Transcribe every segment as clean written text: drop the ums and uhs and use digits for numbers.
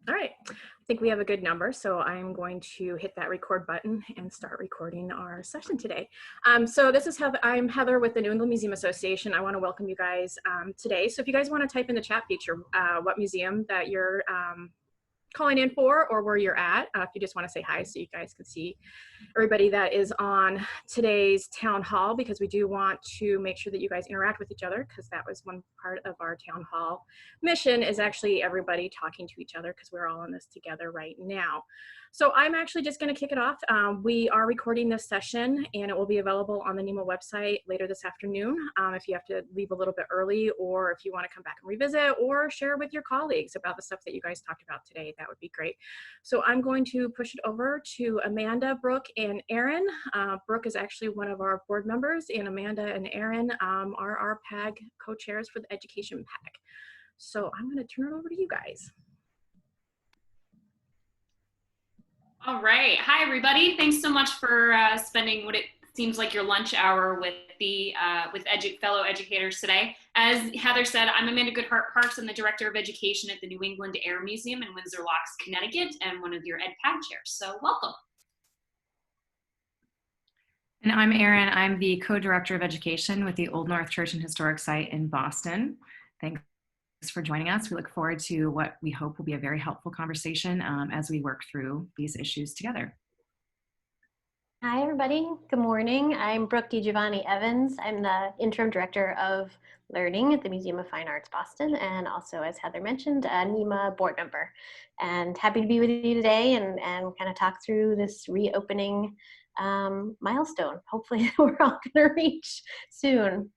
All right, I think we have a good number, so I'm going to hit that record button and start recording our session today. So this is Heather. I'm Heather with the New England Museum Association. I want to welcome you guys today. So if you guys want to type in the chat feature what museum that you're calling in for or where you're at, if you just want to say hi so you guys can see everybody that is on today's town hall, because we do want to make sure that you guys interact with each other, because that was one part of our town hall mission, is actually everybody talking to each other, because we're all in this together right now. So I'm actually just going to kick it off. We are recording this session and it will be available on the NEMA website later this afternoon. If you have to leave a little bit early, or if you want to come back and revisit or share with your colleagues about the stuff that you guys talked about today, that would be great. So I'm going to push it over to Amanda, Brooke, and Erin. Brooke is actually one of our board members, and Amanda and Erin are our PAG co-chairs for the education PAG. So I'm going to turn it over to you guys. All right. Hi, everybody. Thanks so much for spending what it seems like your lunch hour with the fellow educators today. As Heather said, I'm Amanda Goodheart Parks. I'm the Director of Education at the New England Air Museum in Windsor Locks, Connecticut, and one of your Ed PAG chairs. So welcome. And I'm Erin. I'm the Co-Director of Education with the Old North Church and Historic Site in Boston. Thanks for joining us. We look forward to what we hope will be a very helpful conversation as we work through these issues together. Hi, everybody. Good morning. I'm Brooke DiGiovanni Evans. I'm the Interim Director of Learning at the Museum of Fine Arts Boston, and also, as Heather mentioned, a NEMA board member. And happy to be with you today and kind of talk through this reopening milestone. Hopefully we're all going to reach soon.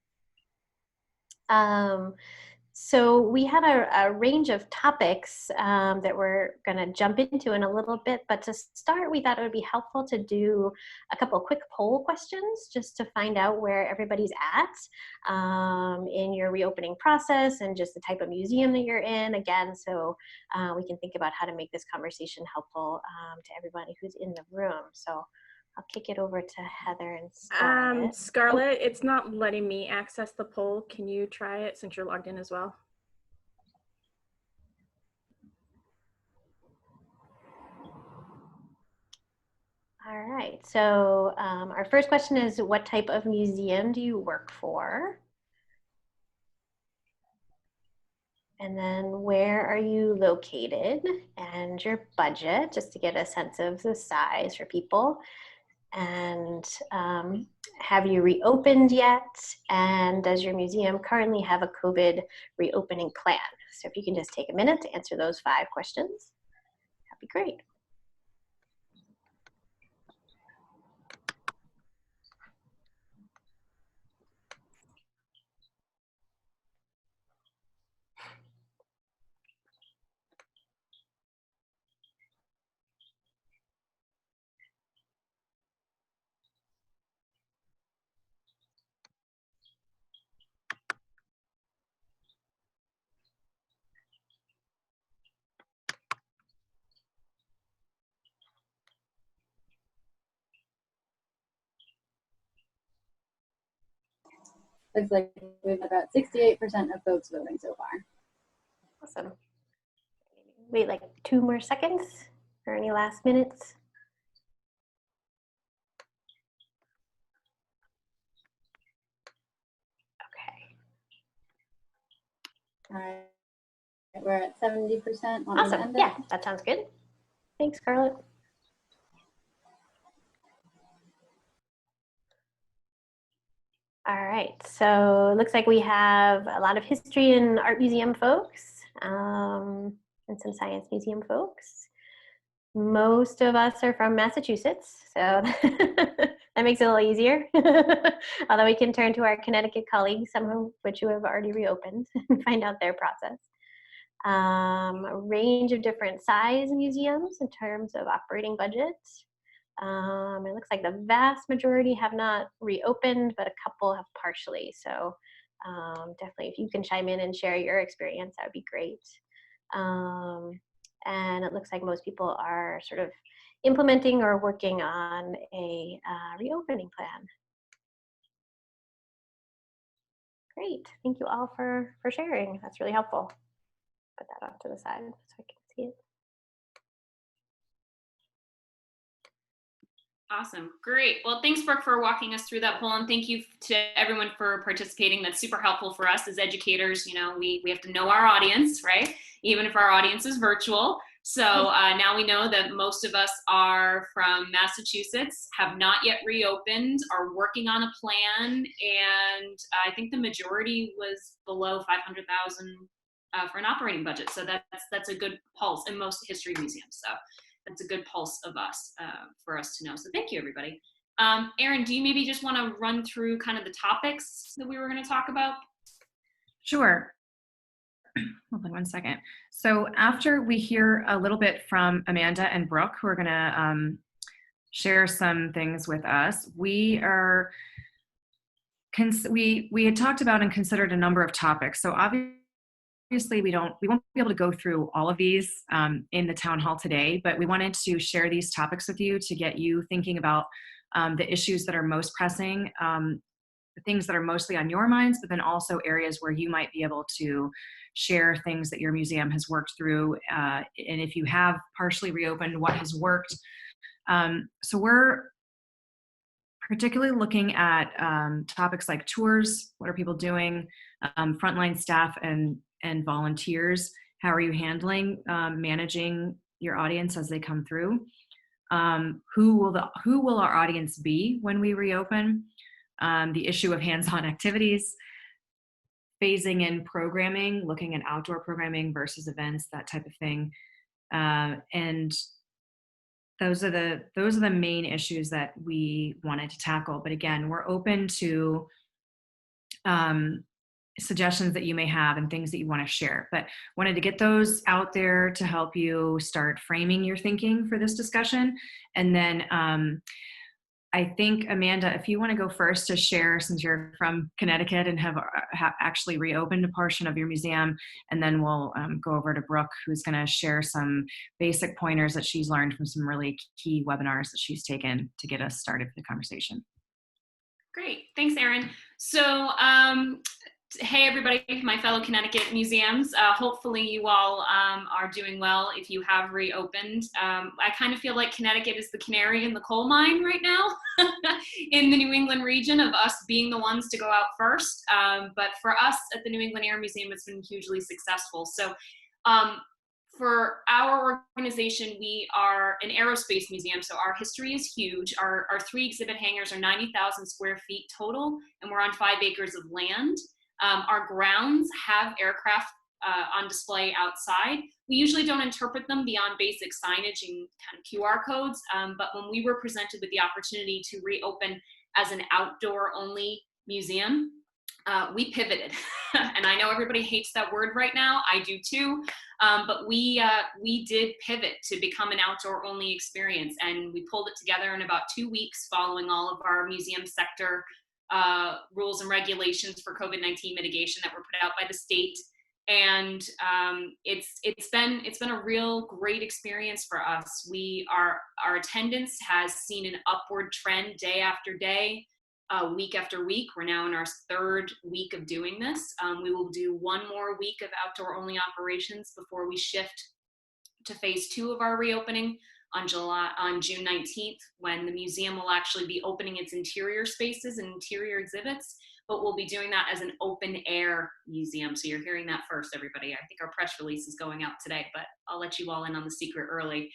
So we had a range of topics that we're going to jump into in a little bit, but to start, we thought it would be helpful to do a couple of quick poll questions just to find out where everybody's at in your reopening process and just the type of museum that you're in, again, so we can think about how to make this conversation helpful to everybody who's in the room. So I'll kick it over to Heather and Scarlett. Scarlett, it's not letting me access the poll. Can you try it since you're logged in as well? All right, so our first question is, what type of museum do you work for? And then where are you located and your budget, just to get a sense of the size for people. And have you reopened yet? And does your museum currently have a COVID reopening plan? So if you can just take a minute to answer those 5 questions, that'd be great. Looks like we've about 68% of folks voting so far. Awesome. Wait like 2 more seconds or any last minutes. Okay. All right, we're at 70%. Awesome. Yeah, that sounds good. Thanks, Scarlett. All right, so it looks like we have a lot of history and art museum folks and some science museum folks. Most of us are from Massachusetts, so that makes it a little easier. Although we can turn to our Connecticut colleagues, some of which who have already reopened, and find out their process. A range of different size museums in terms of operating budgets. It looks like the vast majority have not reopened, but a couple have partially. So definitely if you can chime in and share your experience, that would be great. And it looks like most people are sort of implementing or working on a reopening plan. Great, thank you all for sharing. That's really helpful. Put that off to the side so I can see it. Awesome. Great. Well, thanks, Brooke, for walking us through that poll. And thank you to everyone for participating. That's super helpful for us as educators. You know, we have to know our audience, right? Even if our audience is virtual. So now we know that most of us are from Massachusetts, have not yet reopened, are working on a plan. And I think the majority was below 500,000 for an operating budget. So that's a good pulse in most history museums. So that's a good pulse of us for us to know. So thank you, everybody. Erin, do you maybe just want to run through kind of the topics that we were going to talk about? Sure. Hold on one second. So after we hear a little bit from Amanda and Brooke, who are going to share some things with us, we had talked about and considered a number of topics. So obviously we won't be able to go through all of these in the town hall today, but we wanted to share these topics with you to get you thinking about the issues that are most pressing, the things that are mostly on your minds, but then also areas where you might be able to share things that your museum has worked through. And if you have partially reopened, what has worked. So we're particularly looking at topics like tours, what are people doing, frontline staff and volunteers, how are you handling managing your audience as they come through? Who will our audience be when we reopen? The issue of hands-on activities, phasing in programming, looking at outdoor programming versus events, that type of thing. And those are the main issues that we wanted to tackle. But again, we're open to suggestions that you may have and things that you want to share. But wanted to get those out there to help you start framing your thinking for this discussion. And then I think, Amanda, if you want to go first to share, since you're from Connecticut and have actually reopened a portion of your museum, and then we'll go over to Brooke, who's going to share some basic pointers that she's learned from some really key webinars that she's taken to get us started with the conversation. Great. Thanks, Erin. So hey, everybody, my fellow Connecticut museums. Hopefully you all are doing well if you have reopened. I kind of feel like Connecticut is the canary in the coal mine right now in the New England region of us being the ones to go out first. But for us at the New England Air Museum, it's been hugely successful. So for our organization, we are an aerospace museum, so our history is huge. Our 3 exhibit hangars are 90,000 square feet total, and we're on 5 acres of land. Our grounds have aircraft on display outside. We usually don't interpret them beyond basic signage and kind of QR codes, but when we were presented with the opportunity to reopen as an outdoor-only museum, we pivoted. And I know everybody hates that word right now. I do too. But we did pivot to become an outdoor-only experience, and we pulled it together in about 2 weeks following all of our museum sector rules and regulations for COVID-19 mitigation that were put out by the state. And it's been a real great experience for us. Our attendance has seen an upward trend day after day, week after week. We're now in our 3rd week of doing this. We will do 1 more week of outdoor only operations before we shift to phase 2 of our reopening on June 19th, when the museum will actually be opening its interior spaces and interior exhibits, but we'll be doing that as an open air museum. So you're hearing that first, everybody. I think our press release is going out today, but I'll let you all in on the secret early.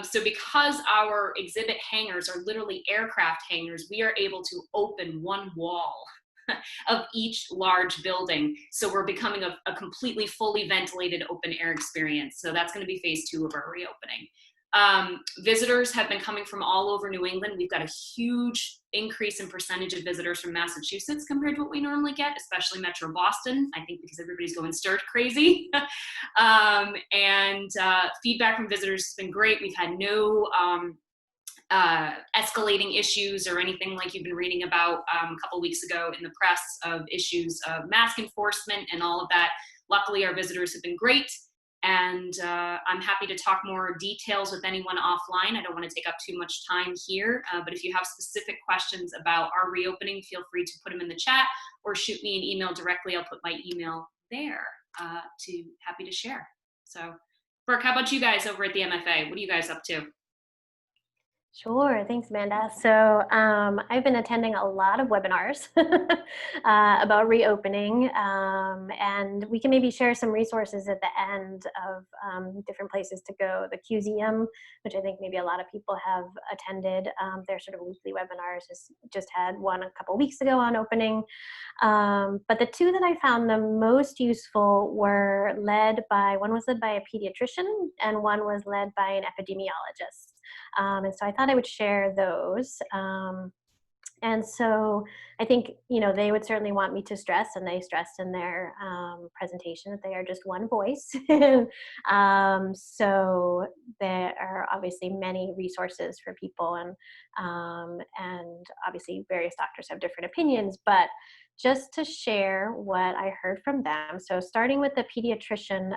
So because our exhibit hangars are literally aircraft hangars, we are able to open 1 wall of each large building. So we're becoming a completely fully ventilated open air experience. So that's going to be phase 2 of our reopening. Visitors have been coming from all over New England. We've got a huge increase in percentage of visitors from Massachusetts compared to what we normally get, especially Metro Boston, I think because everybody's going stir crazy. Feedback from visitors has been great. We've had no escalating issues or anything like you've been reading about a couple weeks ago in the press of issues of mask enforcement and all of that. Luckily, our visitors have been great. And I'm happy to talk more details with anyone offline. I don't want to take up too much time here, but if you have specific questions about our reopening, feel free to put them in the chat or shoot me an email directly. I'll put my email there happy to share. So, Brooke, how about you guys over at the MFA? What are you guys up to? Sure, thanks, Amanda. So I've been attending a lot of webinars about reopening, and we can maybe share some resources at the end of different places to go. The QZM, which I think maybe a lot of people have attended, their sort of weekly webinars, has just had one a couple weeks ago on opening. But the two that I found the most useful were one was led by a pediatrician and one was led by an epidemiologist. And so I thought I would share those. And so I think, they would certainly want me to stress, and they stressed in their presentation, that they are just one voice. So there are obviously many resources for people, and obviously various doctors have different opinions, but just to share what I heard from them. So starting with the pediatrician,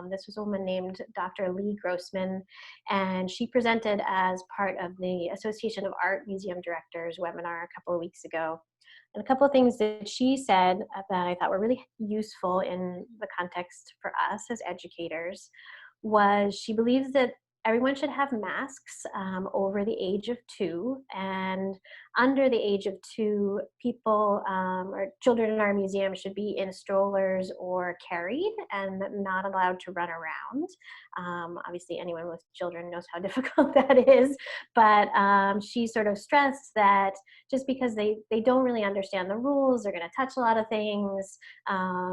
this was a woman named Dr. Lee Grossman, and she presented as part of the Association of Art Museum Directors webinar a couple of weeks ago. And a couple of things that she said that I thought were really useful in the context for us as educators was she believes that everyone should have masks over the age of 2, and under the age of 2, people or children in our museum should be in strollers or carried and not allowed to run around. Obviously, anyone with children knows how difficult that is, but she sort of stressed that just because they don't really understand the rules, they're going to touch a lot of things,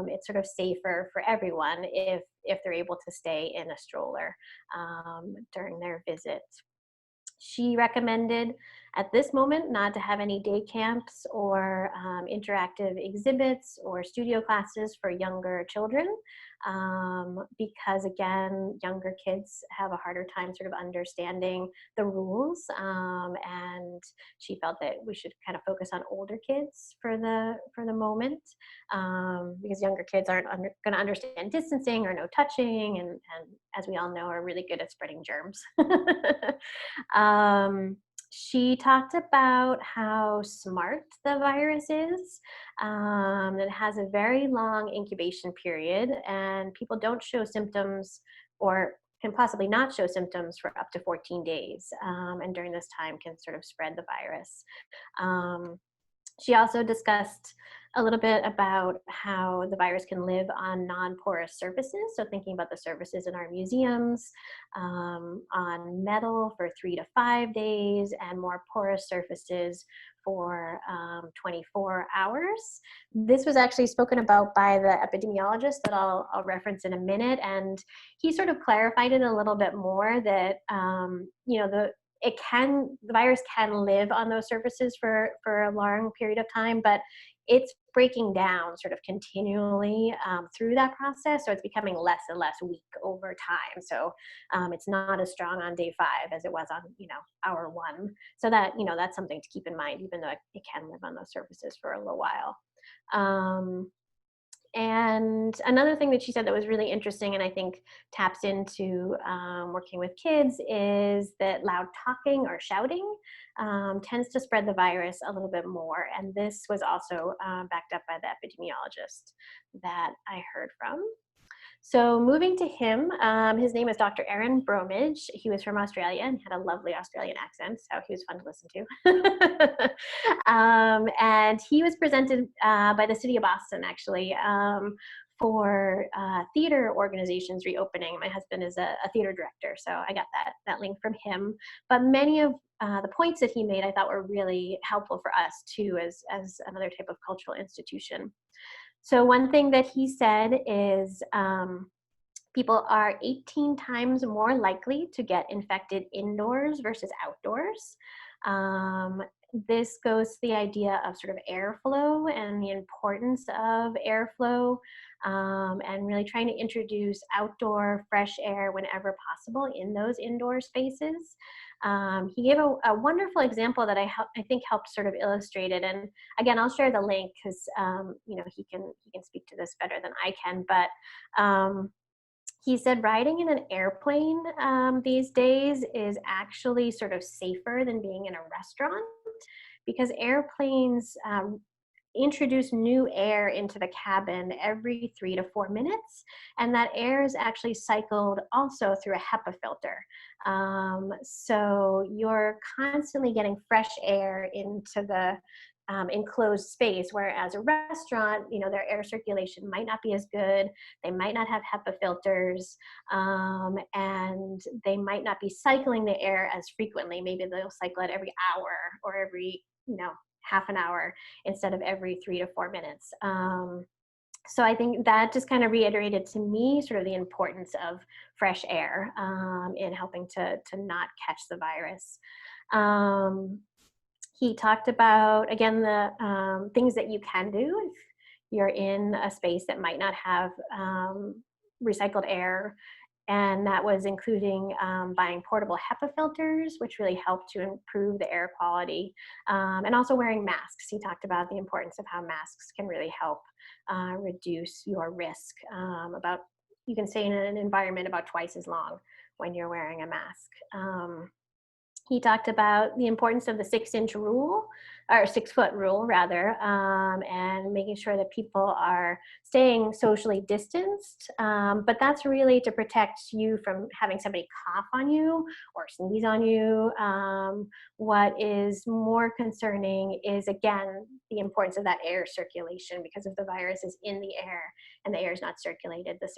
it's sort of safer for everyone if they're able to stay in a stroller during their visit. She recommended at this moment not to have any day camps or interactive exhibits or studio classes for younger children because, again, younger kids have a harder time sort of understanding the rules, and she felt that we should kind of focus on older kids for the moment because younger kids aren't going to understand distancing or no touching, and as we all know, are really good at spreading germs. She talked about how smart the virus is. It has a very long incubation period, and people don't show symptoms or can possibly not show symptoms for up to 14 days, and during this time can sort of spread the virus. She also discussed a little bit about how the virus can live on non-porous surfaces. So thinking about the surfaces in our museums, on metal for 3 to 5 days, and more porous surfaces for 24 hours. This was actually spoken about by the epidemiologist that I'll reference in a minute. And he sort of clarified it a little bit more that, the virus can live on those surfaces for a long period of time, but it's breaking down sort of continually through that process. So it's becoming less and less weak over time. So it's not as strong on day 5 as it was on, hour 1. So that, that's something to keep in mind, even though it can live on those surfaces for a little while. And another thing that she said that was really interesting, and I think taps into working with kids, is that loud talking or shouting tends to spread the virus a little bit more. And this was also backed up by the epidemiologist that I heard from. So moving to him, his name is Dr. Aaron Bromage. He was from Australia and had a lovely Australian accent, so he was fun to listen to. And he was presented by the city of Boston, actually, for theater organizations reopening. My husband is a theater director, so I got that link from him. But many of the points that he made I thought were really helpful for us too, as another type of cultural institution. So one thing that he said is people are 18 times more likely to get infected indoors versus outdoors. This goes to the idea of sort of airflow and the importance of airflow, and really trying to introduce outdoor fresh air whenever possible in those indoor spaces. He gave a wonderful example that I think helped sort of illustrate it. And again, I'll share the link because he can speak to this better than I can. But he said riding in an airplane these days is actually sort of safer than being in a restaurant, because airplanes introduce new air into the cabin every 3 to 4 minutes, and that air is actually cycled also through a HEPA filter. So you're constantly getting fresh air into the enclosed space, whereas a restaurant, their air circulation might not be as good. They might not have HEPA filters, and they might not be cycling the air as frequently. Maybe they'll cycle it every hour or every, half an hour instead of every 3 to 4 minutes. So I think that just kind of reiterated to me sort of the importance of fresh air in helping to not catch the virus. He talked about, again, the things that you can do if you're in a space that might not have recycled air. And that was including buying portable HEPA filters, which really help to improve the air quality, and also wearing masks. He talked about the importance of how masks can really help reduce your risk. You can stay in an environment about twice as long when you're wearing a mask. He talked about the importance of the 6-inch rule, or 6-foot rule rather, and making sure that people are staying socially distanced. But that's really to protect you from having somebody cough on you or sneeze on you. What is more concerning is, again, the importance of that air circulation, because if the virus is in the air and the air is not circulated, the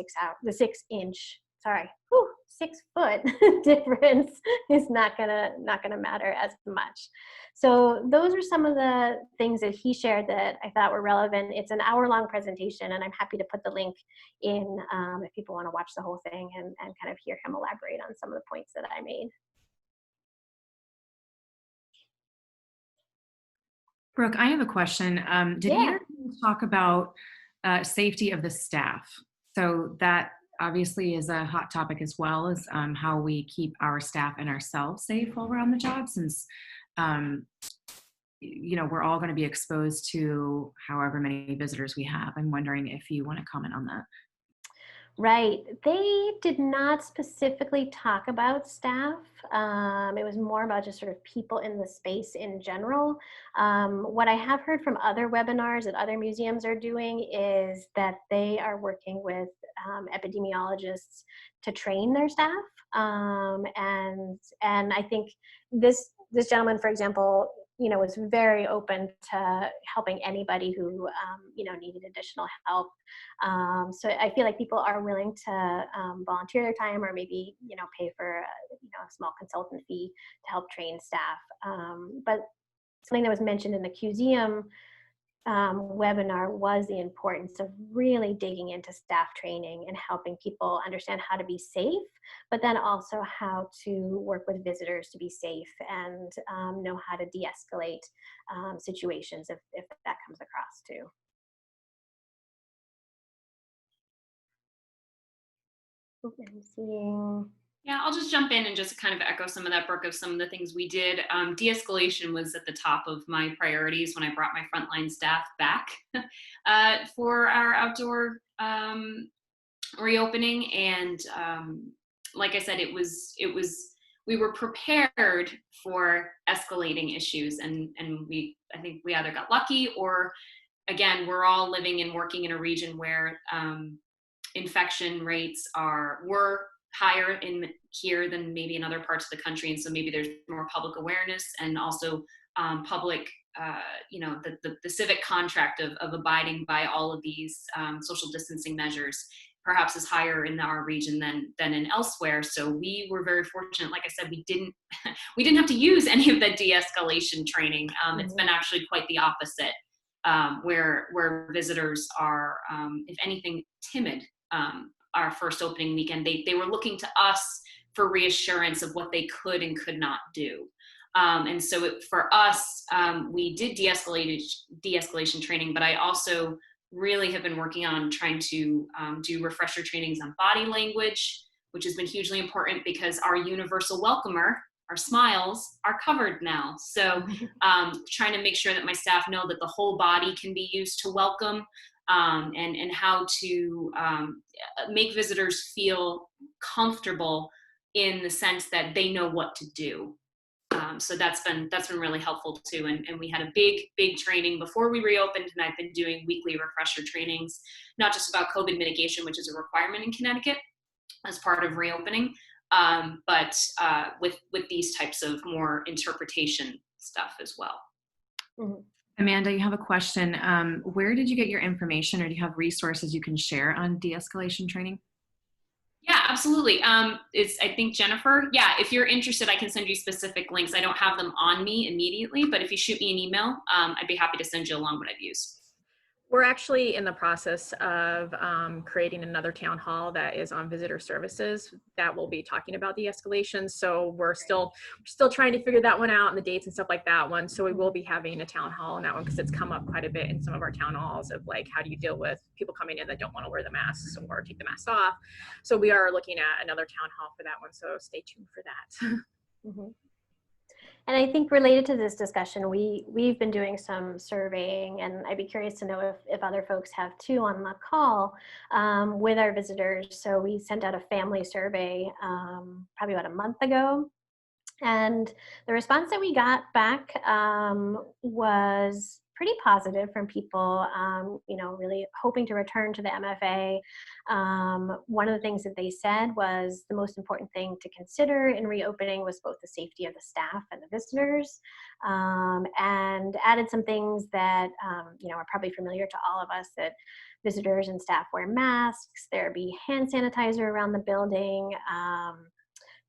6-foot difference is not gonna matter as much. So those are some of the things that he shared that I thought were relevant. It's an hour-long presentation, and I'm happy to put the link in if people want to watch the whole thing and kind of hear him elaborate on some of the points that I made. Brooke, I have a question. Did either of you talk about safety of the staff? So that obviously is a hot topic, as well as how we keep our staff and ourselves safe while we're on the job, since we're all going to be exposed to however many visitors we have. I'm wondering if you want to comment on that. Right. They did not specifically talk about staff. It was more about just sort of people in the space in general. What I have heard from other webinars that other museums are doing is that they are working with epidemiologists to train their staff. And I think this gentleman, for example, was very open to helping anybody who, needed additional help. So I feel like people are willing to volunteer their time, or maybe, pay for a small consultant fee to help train staff. But something that was mentioned in the Museum webinar was the importance of really digging into staff training and helping people understand how to be safe, but then also how to work with visitors to be safe and know how to de-escalate situations if that comes across too. I'm seeing. Yeah, I'll just jump in and just kind of echo some of that, Brooke, of some of the things we did. De-escalation was at the top of my priorities when I brought my frontline staff back for our outdoor reopening. And like I said, we were prepared for escalating issues, and I think we either got lucky, or again, we're all living and working in a region where infection rates were higher in here than maybe in other parts of the country, and so maybe there's more public awareness, and also public, the civic contract of abiding by all of these social distancing measures perhaps is higher in our region than in elsewhere. So we were very fortunate. Like I said, we didn't have to use any of the de-escalation training. It's been actually quite the opposite, where visitors are, if anything, timid. Our first opening weekend, they were looking to us for reassurance of what they could and could not do. And so for us, we did de-escalation training, but I also really have been working on trying to do refresher trainings on body language, which has been hugely important because our universal welcomer, our smiles, are covered now. So trying to make sure that my staff know that the whole body can be used to welcome, and how to make visitors feel comfortable in the sense that they know what to do. So that's been really helpful too. And we had a big training before we reopened, and I've been doing weekly refresher trainings, not just about COVID mitigation, which is a requirement in Connecticut as part of reopening, but with these types of more interpretation stuff as well. Mhm. Amanda, you have a question. Where did you get your information, or do you have resources you can share on de-escalation training? Yeah, absolutely. It's, I think, Jennifer. Yeah, if you're interested, I can send you specific links. I don't have them on me immediately, but if you shoot me an email, I'd be happy to send you along what I've used. We're actually in the process of creating another town hall that is on visitor services that will be talking about de-escalation. So we're still trying to figure that one out and the dates and stuff like that one. So we will be having a town hall on that one because it's come up quite a bit in some of our town halls of like, how do you deal with people coming in that don't want to wear the masks or take the masks off? So we are looking at another town hall for that one. So stay tuned for that. Mhm. And I think related to this discussion, we've been doing some surveying, and I'd be curious to know if other folks have too on the call with our visitors. So we sent out a family survey probably about a month ago. And the response that we got back was pretty positive from people, really hoping to return to the MFA. One of the things that they said was the most important thing to consider in reopening was both the safety of the staff and the visitors, and added some things that, are probably familiar to all of us, that visitors and staff wear masks, there be hand sanitizer around the building,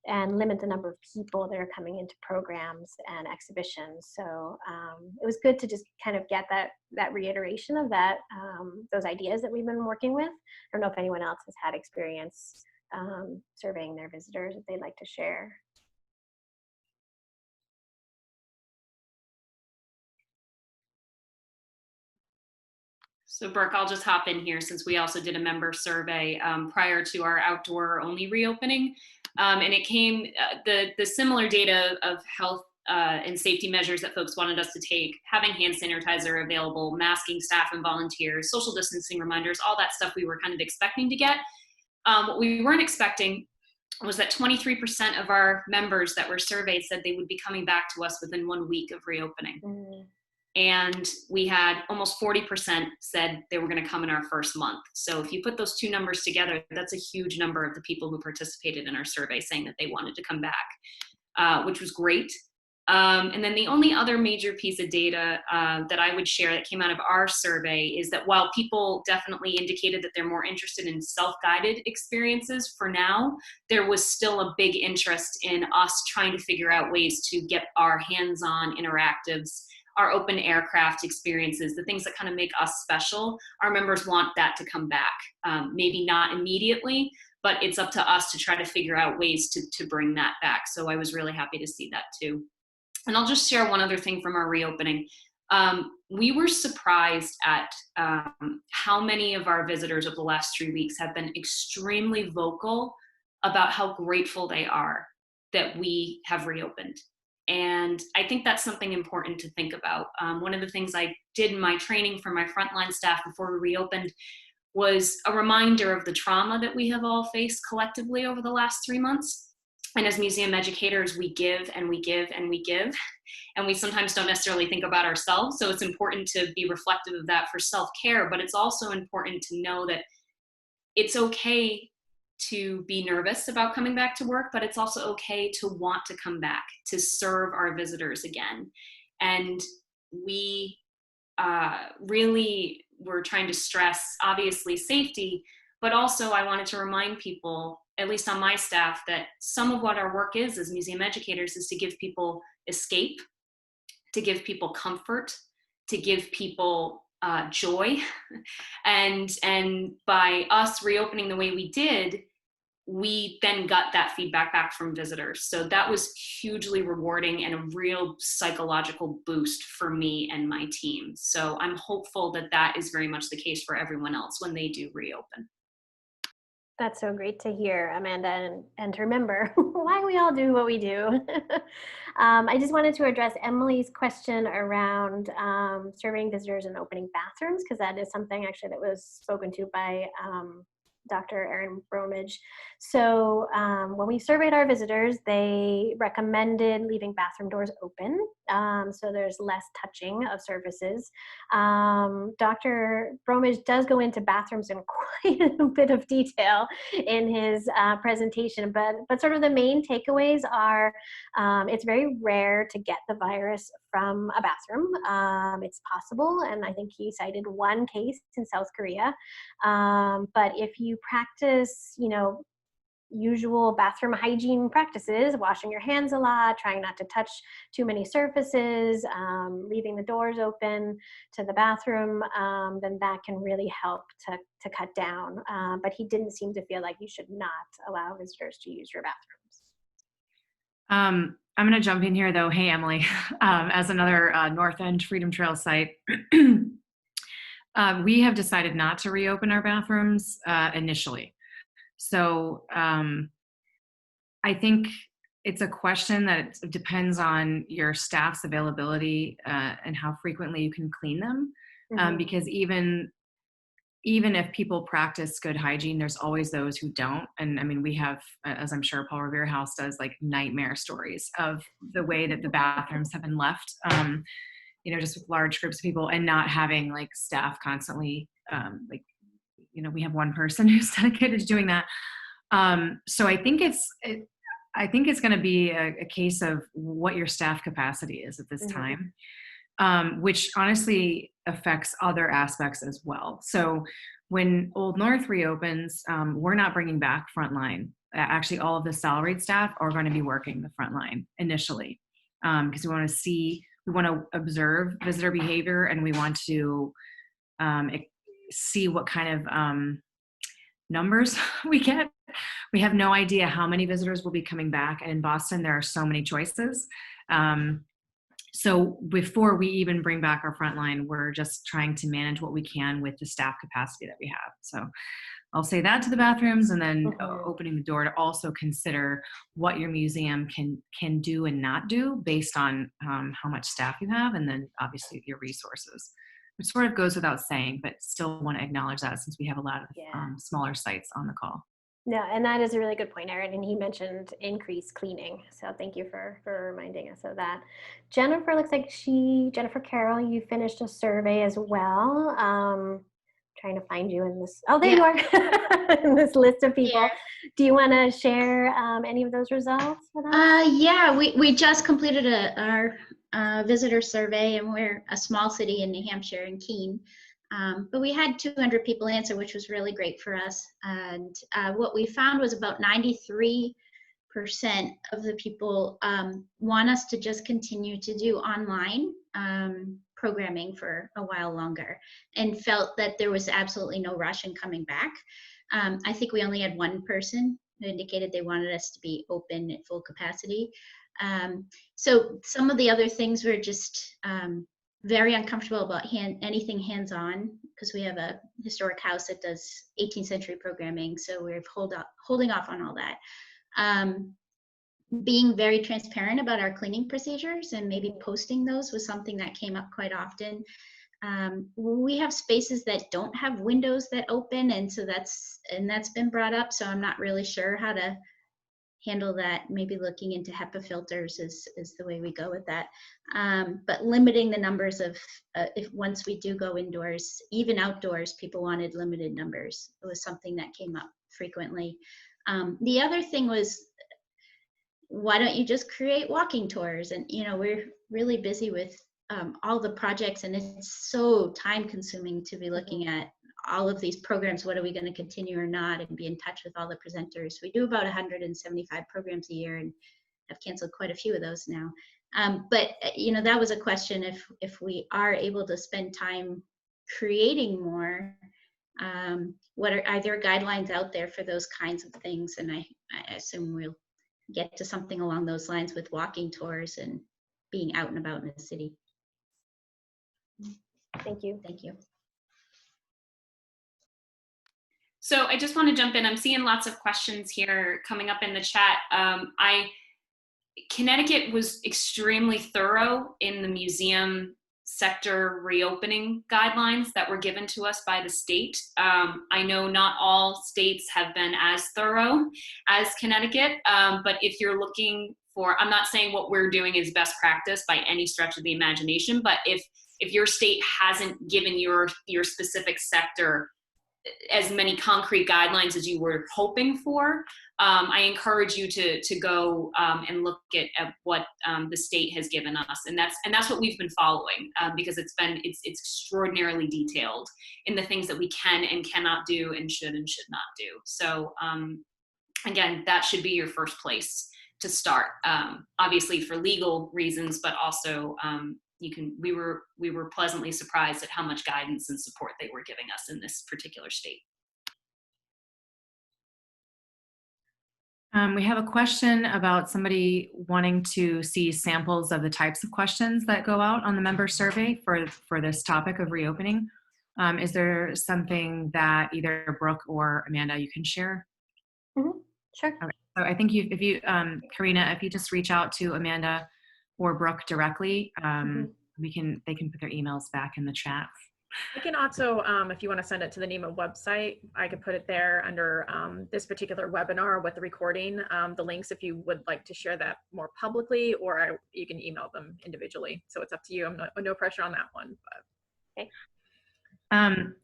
and limit the number of people that are coming into programs and exhibitions. So it was good to just kind of get that reiteration of that, those ideas that we've been working with. I don't know if anyone else has had experience surveying their visitors that they'd like to share. So Brooke, I'll just hop in here since we also did a member survey prior to our outdoor only reopening. And it came, the similar data of health and safety measures that folks wanted us to take, having hand sanitizer available, masking staff and volunteers, social distancing reminders, all that stuff we were kind of expecting to get. What we weren't expecting was that 23% of our members that were surveyed said they would be coming back to us within 1 week of reopening. Mm. And we had almost 40% said they were going to come in our first month. So if you put those two numbers together, that's a huge number of the people who participated in our survey saying that they wanted to come back, which was great. And then the only other major piece of data that I would share that came out of our survey is that while people definitely indicated that they're more interested in self-guided experiences for now, there was still a big interest in us trying to figure out ways to get our hands-on interactives, our open aircraft experiences, the things that kind of make us special. Our members want that to come back. Maybe not immediately, but it's up to us to try to figure out ways to bring that back. So I was really happy to see that too. And I'll just share one other thing from our reopening. We were surprised at how many of our visitors over the last 3 weeks have been extremely vocal about how grateful they are that we have reopened. And I think that's something important to think about. One of the things I did in my training for my frontline staff before we reopened was a reminder of the trauma that we have all faced collectively over the last 3 months. And as museum educators, we give and we give and we give. And we sometimes don't necessarily think about ourselves. So it's important to be reflective of that for self-care, but it's also important to know that it's okay to be nervous about coming back to work, but it's also okay to want to come back, to serve our visitors again. And we really were trying to stress, obviously, safety, but also I wanted to remind people, at least on my staff, that some of what our work is as museum educators is to give people escape, to give people comfort, to give people joy. And by us reopening the way we did, we then got that feedback back from visitors. So that was hugely rewarding and a real psychological boost for me and my team. So I'm hopeful that that is very much the case for everyone else when they do reopen. That's so great to hear, Amanda, and to remember why we all do what we do. I just wanted to address Emily's question around serving visitors and opening bathrooms, because that is something actually that was spoken to by Dr. Aaron Bromage. So when we surveyed our visitors, they recommended leaving bathroom doors open, so there's less touching of surfaces. Dr. Bromage does go into bathrooms in quite a bit of detail in his presentation, but sort of the main takeaways are it's very rare to get the virus from a bathroom. It's possible, and I think he cited one case in South Korea. But if you practice, usual bathroom hygiene practices, washing your hands a lot, trying not to touch too many surfaces, leaving the doors open to the bathroom, then that can really help to cut down. But he didn't seem to feel like you should not allow visitors to use your bathrooms. I'm going to jump in here though. Hey, Emily, as another North End Freedom Trail site, we have decided not to reopen our bathrooms initially. So I think it's a question that depends on your staff's availability and how frequently you can clean them. Because even if people practice good hygiene, there's always those who don't. And I mean, we have, as I'm sure Paul Revere House does, like nightmare stories of the way that the bathrooms have been left, just with large groups of people and not having like staff constantly, we have one person who's dedicated to doing that. So I think it's going to be a case of what your staff capacity is at this time, which honestly affects other aspects as well. So when Old North reopens, we're not bringing back frontline. Actually, all of the salaried staff are going to be working the frontline initially, because we want to observe visitor behavior, and we want to see what kind of numbers we get. We have no idea how many visitors will be coming back. And in Boston, there are so many choices. So before we even bring back our frontline, we're just trying to manage what we can with the staff capacity that we have. So I'll say that to the bathrooms, and then opening the door to also consider what your museum can do and not do based on how much staff you have, and then obviously your resources, which sort of goes without saying, but still want to acknowledge that since we have a lot of smaller sites on the call. No, and that is a really good point, Erin. And he mentioned increased cleaning. So thank you for reminding us of that. Jennifer, looks like Jennifer Carroll, you finished a survey as well. Trying to find you in this. Oh, there you are in this list of people. Yeah. Do you want to share any of those results with us? Yeah, we just completed our visitor survey, and we're a small city in New Hampshire in Keene. But we had 200 people answer, which was really great for us. And what we found was about 93% of the people want us to just continue to do online programming for a while longer, and felt that there was absolutely no rush in coming back. I think we only had one person who indicated they wanted us to be open at full capacity. So some of the other things were just very uncomfortable about anything hands-on, because we have a historic house that does 18th century programming, so we're holding off on all that. Being very transparent about our cleaning procedures and maybe posting those was something that came up quite often. We have spaces that don't have windows that open, and so that's been brought up, so I'm not really sure how to handle that. Maybe looking into HEPA filters is the way we go with that. But limiting the numbers of, if once we do go indoors, even outdoors, people wanted limited numbers. It was something that came up frequently. The other thing was, why don't you just create walking tours? And we're really busy with all the projects, and it's so time consuming to be looking at all of these programs. What are we going to continue or not, and be in touch with all the presenters. We do about 175 programs a year, and have canceled quite a few of those now. But that was a question, if we are able to spend time creating more, are there guidelines out there for those kinds of things? And I assume we'll get to something along those lines with walking tours and being out and about in the city. Thank you. Thank you. So I just want to jump in. I'm seeing lots of questions here coming up in the chat. Connecticut was extremely thorough in the museum sector reopening guidelines that were given to us by the state. I know not all states have been as thorough as Connecticut, but if you're looking for, I'm not saying what we're doing is best practice by any stretch of the imagination, but if your state hasn't given your specific sector as many concrete guidelines as you were hoping for, I encourage you to go and look at what the state has given us, and that's what we've been following, because it's extraordinarily detailed in the things that we can and cannot do and should not do. So again, that should be your first place to start, obviously for legal reasons, but also we were pleasantly surprised at how much guidance and support they were giving us in this particular state. We have a question about somebody wanting to see samples of the types of questions that go out on the member survey for this topic of reopening. Is there something that either Brooke or Amanda you can share? Mm-hmm. Sure. Okay. So I think Karina, if you just reach out to Amanda or Brooke directly, they can put their emails back in the chat. I can also, if you want to send it to the NEMA website, I could put it there under this particular webinar with the recording, the links if you would like to share that more publicly, or you can email them individually. So it's up to you. No pressure on that one. But. Okay.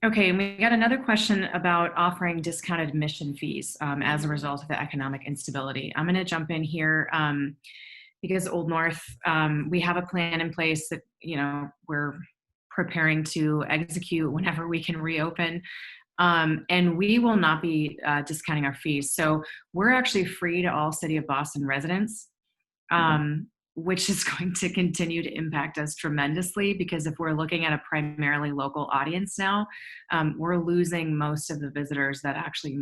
Okay, and we got another question about offering discounted admission fees as a result of the economic instability. I'm going to jump in here because Old North, we have a plan in place that, we're preparing to execute whenever we can reopen. And we will not be discounting our fees. So we're actually free to all City of Boston residents, which is going to continue to impact us tremendously, because if we're looking at a primarily local audience now, we're losing most of the visitors that actually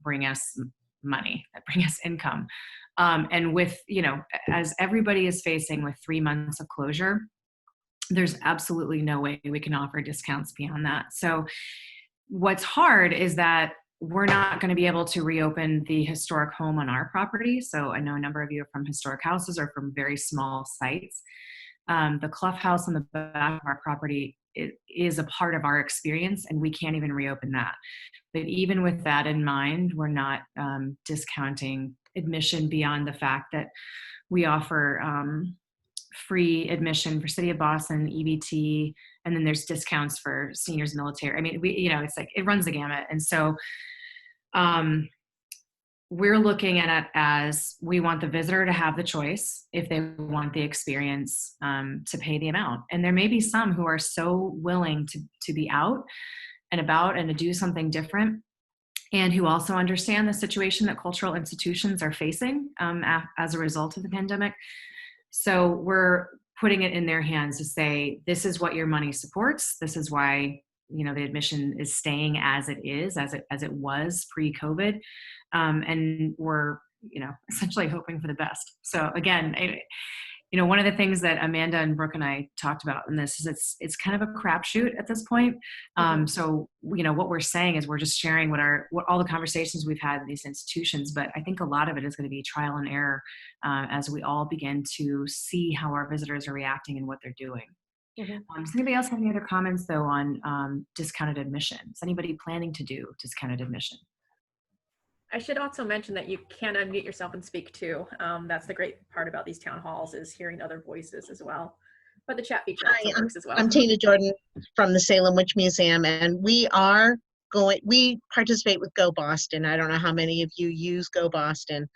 bring us money, that bring us income. And with, as everybody is facing with 3 months of closure, there's absolutely no way we can offer discounts beyond that. So what's hard is that we're not going to be able to reopen the historic home on our property. So I know a number of you are from historic houses or from very small sites. The Clough House on the back of our property is a part of our experience, and we can't even reopen that. But even with that in mind, we're not discounting admission beyond the fact that we offer free admission for City of Boston, EBT, and then there's discounts for seniors, military. I mean, it's like, it runs the gamut. And so we're looking at it as we want the visitor to have the choice if they want the experience to pay the amount. And there may be some who are so willing to be out and about and to do something different, and who also understand the situation that cultural institutions are facing as a result of the pandemic. So we're putting it in their hands to say, this is what your money supports. This is why, the admission is staying as it is, as it was pre-COVID. And we're, essentially hoping for the best. So again, one of the things that Amanda and Brooke and I talked about in this is it's kind of a crapshoot at this point. So, what we're saying is we're just sharing what all the conversations we've had in these institutions, but I think a lot of it is going to be trial and error as we all begin to see how our visitors are reacting and what they're doing. Does anybody else have any other comments though on discounted admission? Is anybody planning to do discounted admission? I should also mention that you can unmute yourself and speak too. That's the great part about these town halls, is hearing other voices as well. But the chat feature also works as well. I'm Tina Jordan from the Salem Witch Museum, and we participate with Go Boston. I don't know how many of you use Go Boston,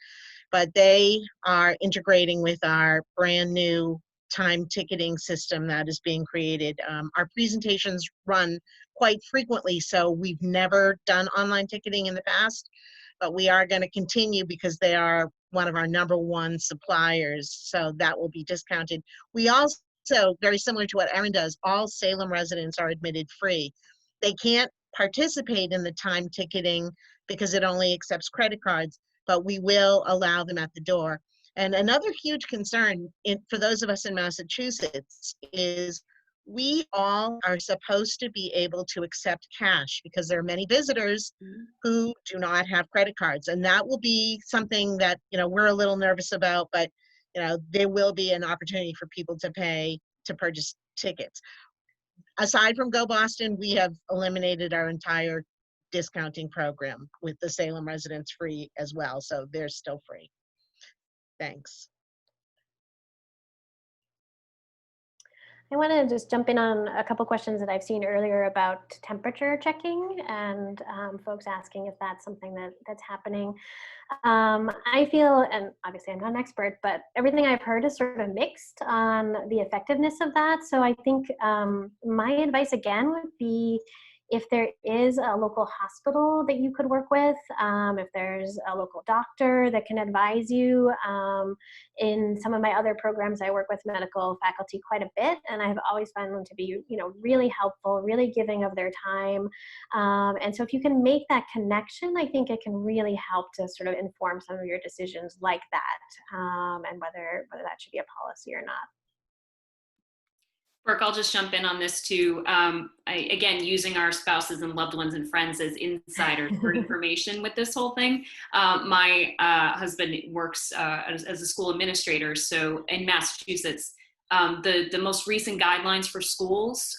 but they are integrating with our brand new time ticketing system that is being created. Our presentations run quite frequently, so we've never done online ticketing in the past, but we are going to continue because they are one of our #1 suppliers, so that will be discounted. We also, very similar to what Erin does, all Salem residents are admitted free. They can't participate in the time ticketing because it only accepts credit cards, but we will allow them at the door. And another huge concern for those of us in Massachusetts is we all are supposed to be able to accept cash because there are many visitors who do not have credit cards. And that will be something that, we're a little nervous about, but, there will be an opportunity for people to pay to purchase tickets. Aside from Go Boston, we have eliminated our entire discounting program with the Salem residents free as well, so they're still free. Thanks. I want to just jump in on a couple questions that I've seen earlier about temperature checking and folks asking if that's something that's happening. I feel, and obviously I'm not an expert, but everything I've heard is sort of mixed on the effectiveness of that. So I think my advice again would be, if there is a local hospital that you could work with, if there's a local doctor that can advise you. In some of my other programs, I work with medical faculty quite a bit, and I've always found them to be, really helpful, really giving of their time. And so if you can make that connection, I think it can really help to sort of inform some of your decisions like that, and whether that should be a policy or not. Brooke, I'll just jump in on this too. Again, using our spouses and loved ones and friends as insiders for information with this whole thing. My husband works as a school administrator, so in Massachusetts, the most recent guidelines for schools,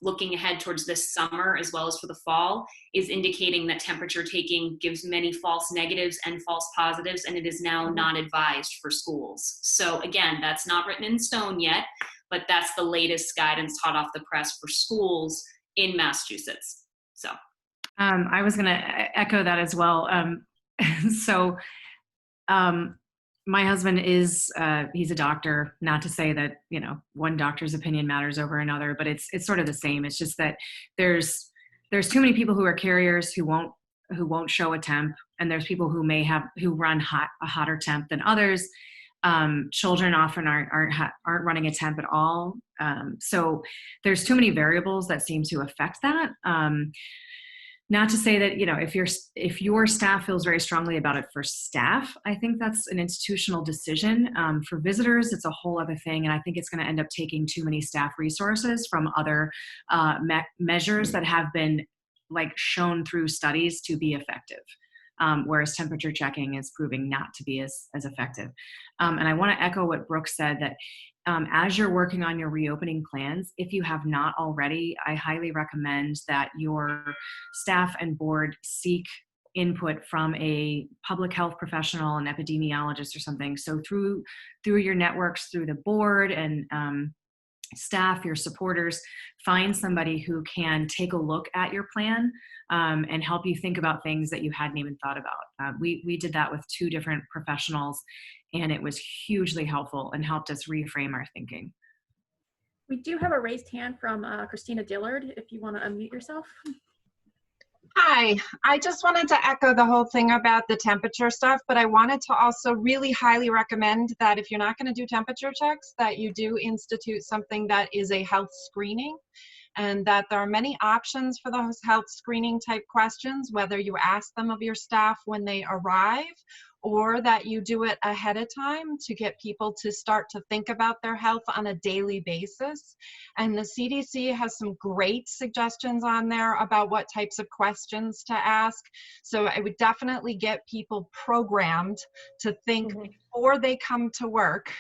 looking ahead towards this summer as well as for the fall, is indicating that temperature taking gives many false negatives and false positives, and it is now not advised for schools. So again, that's not written in stone yet, but that's the latest guidance hot off the press for schools in Massachusetts. So I was going to echo that as well. My husband is, he's a doctor, not to say that, one doctor's opinion matters over another, but it's sort of the same. It's just that there's too many people who are carriers who won't show a temp, and there's people who run a hotter temp than others. Children often aren't running a temp at all. So there's too many variables that seem to affect that. Not to say that, if your staff feels very strongly about it for staff, I think that's an institutional decision. For visitors, it's a whole other thing. And I think it's going to end up taking too many staff resources from other measures that have been shown through studies to be effective. Whereas temperature checking is proving not to be as effective. And I want to echo what Brooke said, that as you're working on your reopening plans, if you have not already, I highly recommend that your staff and board seek input from a public health professional, an epidemiologist or something. So through your networks, through the board and staff, your supporters, find somebody who can take a look at your plan and help you think about things that you hadn't even thought about. We did that with 2 different professionals, and it was hugely helpful and helped us reframe our thinking. We do have a raised hand from Christina Dillard, if you want to unmute yourself. Hi, I just wanted to echo the whole thing about the temperature stuff, but I wanted to also really highly recommend that if you're not going to do temperature checks, that you do institute something that is a health screening, and that there are many options for those health screening type questions, whether you ask them of your staff when they arrive, or that you do it ahead of time to get people to start to think about their health on a daily basis. And the CDC has some great suggestions on there about what types of questions to ask. So I would definitely get people programmed to think before they come to work,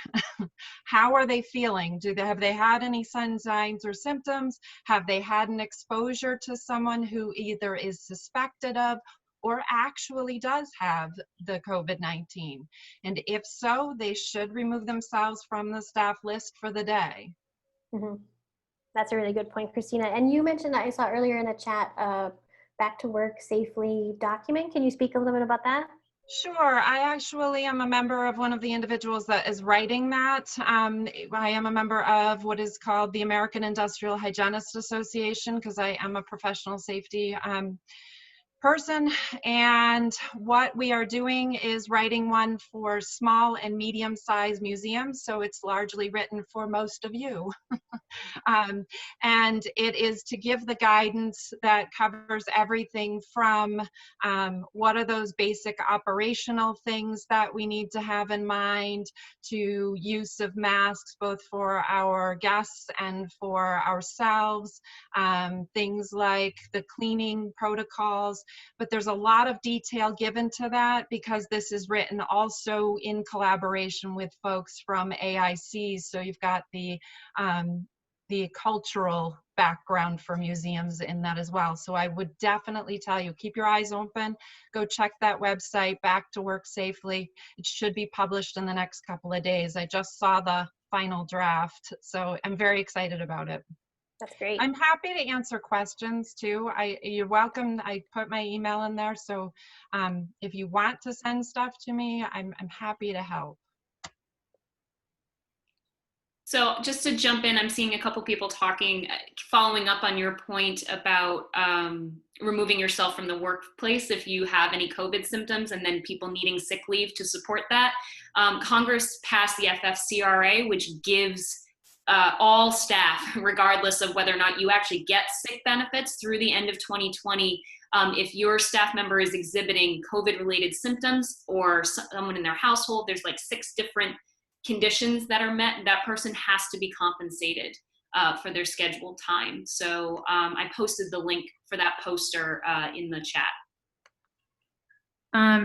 how are they feeling? Have they had any signs or symptoms? Have they had an exposure to someone who either is suspected of or actually does have the COVID-19? And if so, they should remove themselves from the staff list for the day. That's a really good point, Christina. And you mentioned, I saw earlier in the chat, back to work safely document. Can you speak a little bit about that? Sure. I actually am a member of one of the individuals that is writing that. I am a member of what is called the American Industrial Hygienists Association, because I am a professional safety person, and what we are doing is writing one for small and medium-sized museums, so it's largely written for most of you. And it is to give the guidance that covers everything from what are those basic operational things that we need to have in mind, to use of masks both for our guests and for ourselves, things like the cleaning protocols. But there's a lot of detail given to that because this is written also in collaboration with folks from AIC. So you've got the the cultural background for museums in that as well. So I would definitely tell you, keep your eyes open, go check that website, Back to Work Safely. It should be published in the next couple of days. I just saw the final draft, so I'm very excited about it. That's great. I'm happy to answer questions too. You're welcome. I put my email in there, so if you want to send stuff to me, I'm happy to help. So just to jump in, I'm seeing a couple people talking, following up on your point about removing yourself from the workplace if you have any COVID symptoms, and then people needing sick leave to support that. Congress passed the FFCRA, which gives all staff, regardless of whether or not you actually get sick benefits through the end of 2020, if your staff member is exhibiting COVID-related symptoms or someone in their household, there's like 6 different conditions that are met, that person has to be compensated for their scheduled time. So I posted the link for that poster in the chat.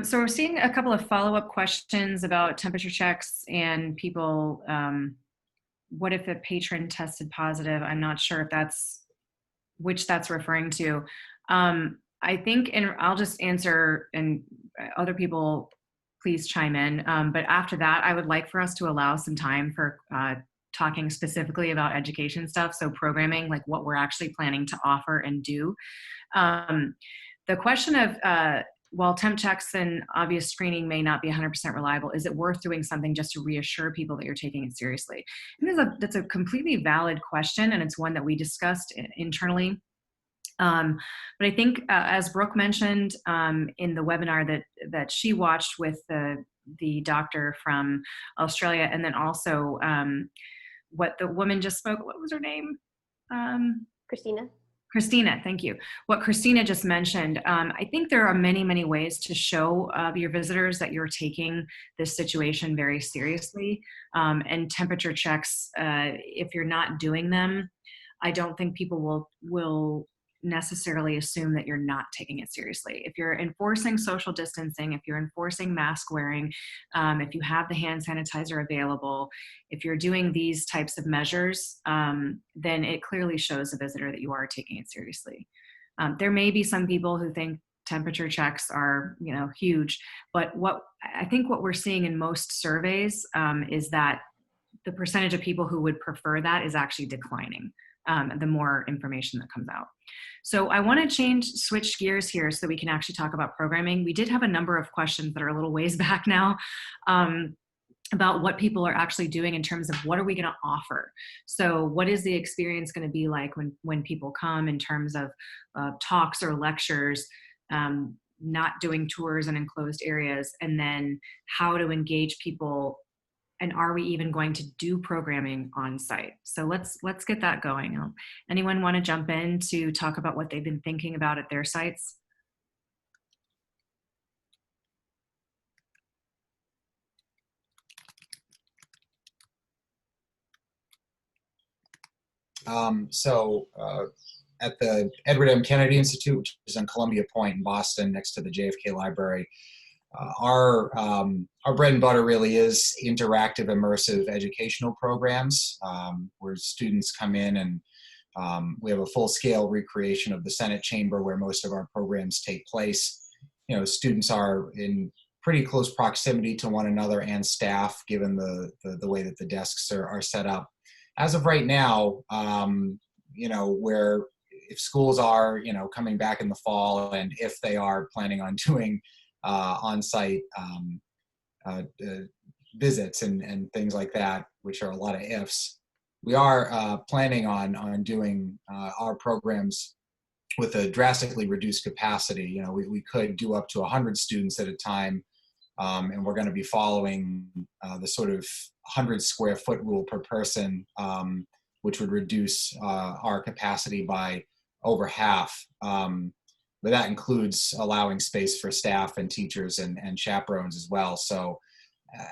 So we're seeing a couple of follow-up questions about temperature checks and people, what if a patron tested positive? I'm not sure if that's, which that's referring to. I think, and I'll just answer, and other people please chime in. But after that, I would like for us to allow some time for talking specifically about education stuff. So programming, like what we're actually planning to offer and do. The question of, while temp checks and obvious screening may not be 100% reliable, is it worth doing something just to reassure people that you're taking it seriously? And that's a completely valid question, and it's one that we discussed internally. But I think, as Brooke mentioned in the webinar that she watched with the doctor from Australia, and then also what the woman just spoke, what was her name? Christina, thank you. What Christina just mentioned, I think there are many, many ways to show your visitors that you're taking this situation very seriously. And temperature checks, if you're not doing them, I don't think people will necessarily assume that you're not taking it seriously. If you're enforcing social distancing, if you're enforcing mask wearing, if you have the hand sanitizer available, if you're doing these types of measures, then it clearly shows the visitor that you are taking it seriously. There may be some people who think temperature checks are, huge, but I think what we're seeing in most surveys is that the percentage of people who would prefer that is actually declining. The more information that comes out. So I want to switch gears here so we can actually talk about programming. We did have a number of questions that are a little ways back now about what people are actually doing in terms of what are we going to offer. So what is the experience going to be like when people come in terms of talks or lectures, not doing tours in enclosed areas, and then how to engage people. And are we even going to do programming on site? So let's get that going. Anyone want to jump in to talk about what they've been thinking about at their sites? At the Edward M. Kennedy Institute, which is on Columbia Point in Boston, next to the JFK Library, our bread and butter really is interactive, immersive educational programs where students come in and we have a full-scale recreation of the Senate chamber where most of our programs take place. Students are in pretty close proximity to one another and staff, given the way that the desks are set up. As of right now, where if schools are, coming back in the fall, and if they are planning on doing on-site visits and things like that, which are a lot of ifs. We are planning on doing our programs with a drastically reduced capacity. We could do up to 100 students at a time, and we're going to be following the sort of 100 square foot rule per person, which would reduce our capacity by over half. But that includes allowing space for staff and teachers and chaperones as well. So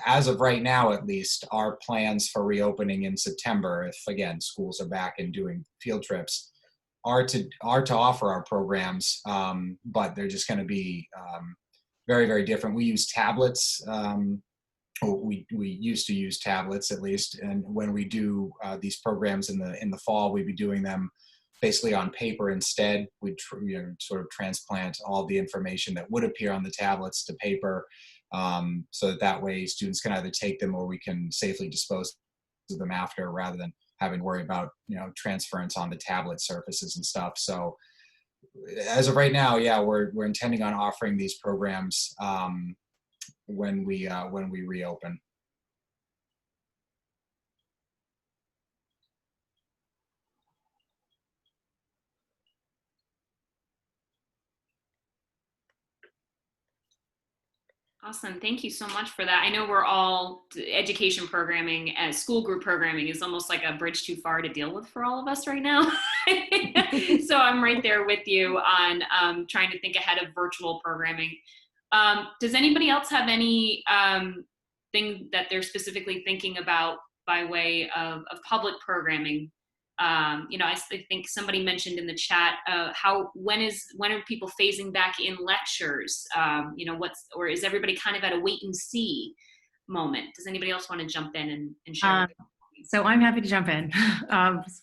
as of right now, at least, our plans for reopening in September, if again, schools are back and doing field trips, are to offer our programs, but they're just going to be very, very different. We use tablets we used to use tablets at least, and when we do these programs in the fall, we'd be doing them basically on paper instead. We'd sort of transplant all the information that would appear on the tablets to paper, so that way students can either take them or we can safely dispose of them after, rather than having to worry about transference on the tablet surfaces and stuff. So as of right now, yeah, we're intending on offering these programs when we reopen. Awesome. Thank you so much for that. I know we're all education programming and school group programming is almost like a bridge too far to deal with for all of us right now. So I'm right there with you on trying to think ahead of virtual programming. Does anybody else have any thing that they're specifically thinking about by way of public programming? I think somebody mentioned in the chat when are people phasing back in lectures? Or is everybody kind of at a wait and see moment? Does anybody else want to jump in and share? So I'm happy to jump in.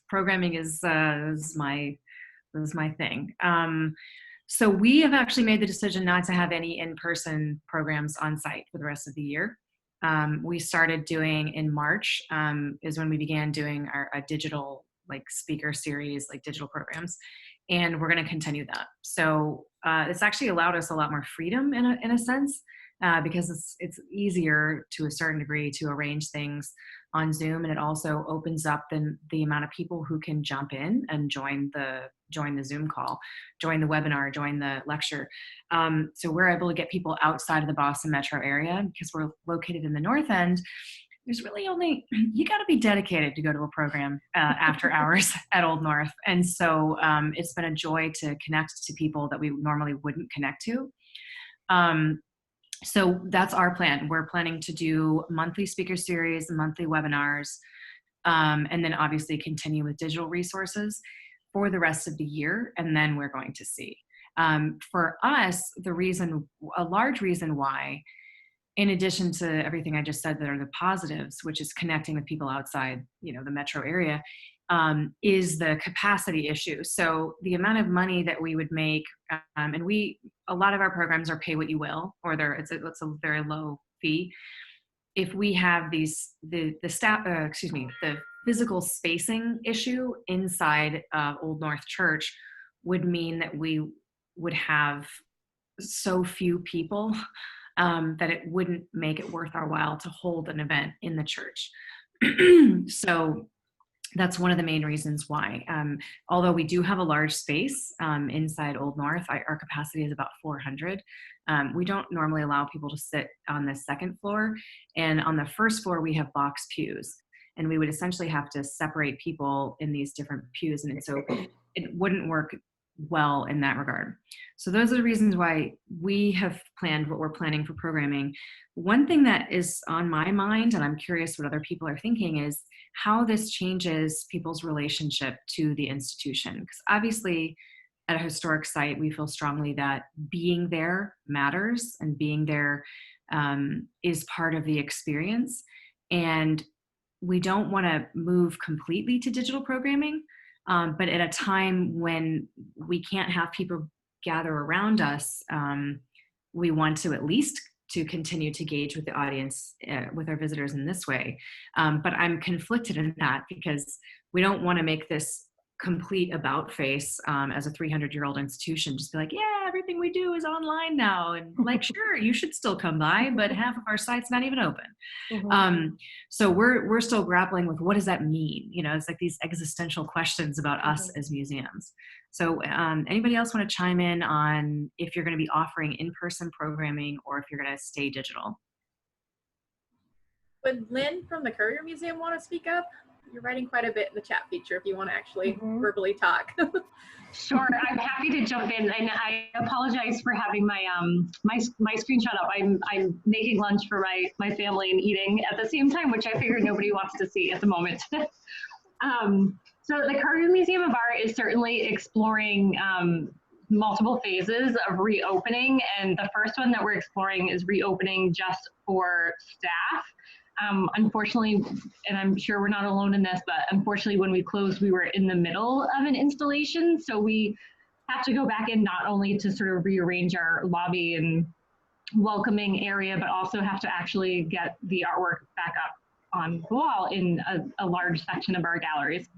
Programming is my thing. So we have actually made the decision not to have any in-person programs on site for the rest of the year. We started doing in March is when we began doing a digital speaker series, digital programs, and we're going to continue that. So it's actually allowed us a lot more freedom in a sense, because it's easier to a certain degree to arrange things on Zoom, and it also opens up the amount of people who can jump in and join the Zoom call, join the webinar, join the lecture. So we're able to get people outside of the Boston metro area because we're located in the North End. There's really you got to be dedicated to go to a program after hours at Old North. And so it's been a joy to connect to people that we normally wouldn't connect to. So that's our plan. We're planning to do monthly speaker series, monthly webinars, and then obviously continue with digital resources for the rest of the year. And then we're going to see. For us, a large reason why, in addition to everything I just said that are the positives, which is connecting with people outside, the metro area, is the capacity issue. So the amount of money that we would make, and a lot of our programs are pay what you will, or it's a very low fee. If we have the physical spacing issue inside Old North Church would mean that we would have so few people that it wouldn't make it worth our while to hold an event in the church. So that's one of the main reasons why. Although we do have a large space inside Old North, our capacity is about 400. We don't normally allow people to sit on the second floor. And on the first floor, we have box pews. And we would essentially have to separate people in these different pews. And so it wouldn't work well in that regard. So those are the reasons why we have planned what we're planning for programming. One thing that is on my mind, and I'm curious what other people are thinking, is how this changes people's relationship to the institution. Because obviously at a historic site, we feel strongly that being there matters, and being there is part of the experience. And we don't want to move completely to digital programming, but at a time when we can't have people gather around us, we want to at least to continue to engage with the audience, with our visitors in this way. But I'm conflicted in that because we don't want to make this complete about face as a 300-year-old institution. Just be like, yeah, everything we do is online now. And sure, you should still come by, but half of our site's not even open. Mm-hmm. So we're still grappling with what does that mean? It's these existential questions about us as museums. So anybody else want to chime in on if you're going to be offering in-person programming or if you're going to stay digital? Would Lynn from the Courier Museum want to speak up? You're writing quite a bit in the chat feature if you want to actually verbally talk. Sure, I'm happy to jump in, and I apologize for having my my screenshot up. I'm making lunch for my family and eating at the same time, which I figure nobody wants to see at the moment. So the Courier Museum of Art is certainly exploring multiple phases of reopening, and the first one that we're exploring is reopening just for staff. Unfortunately, and I'm sure we're not alone in this, but unfortunately when we closed, we were in the middle of an installation, so we have to go back in not only to sort of rearrange our lobby and welcoming area, but also have to actually get the artwork back up on the wall in a large section of our galleries.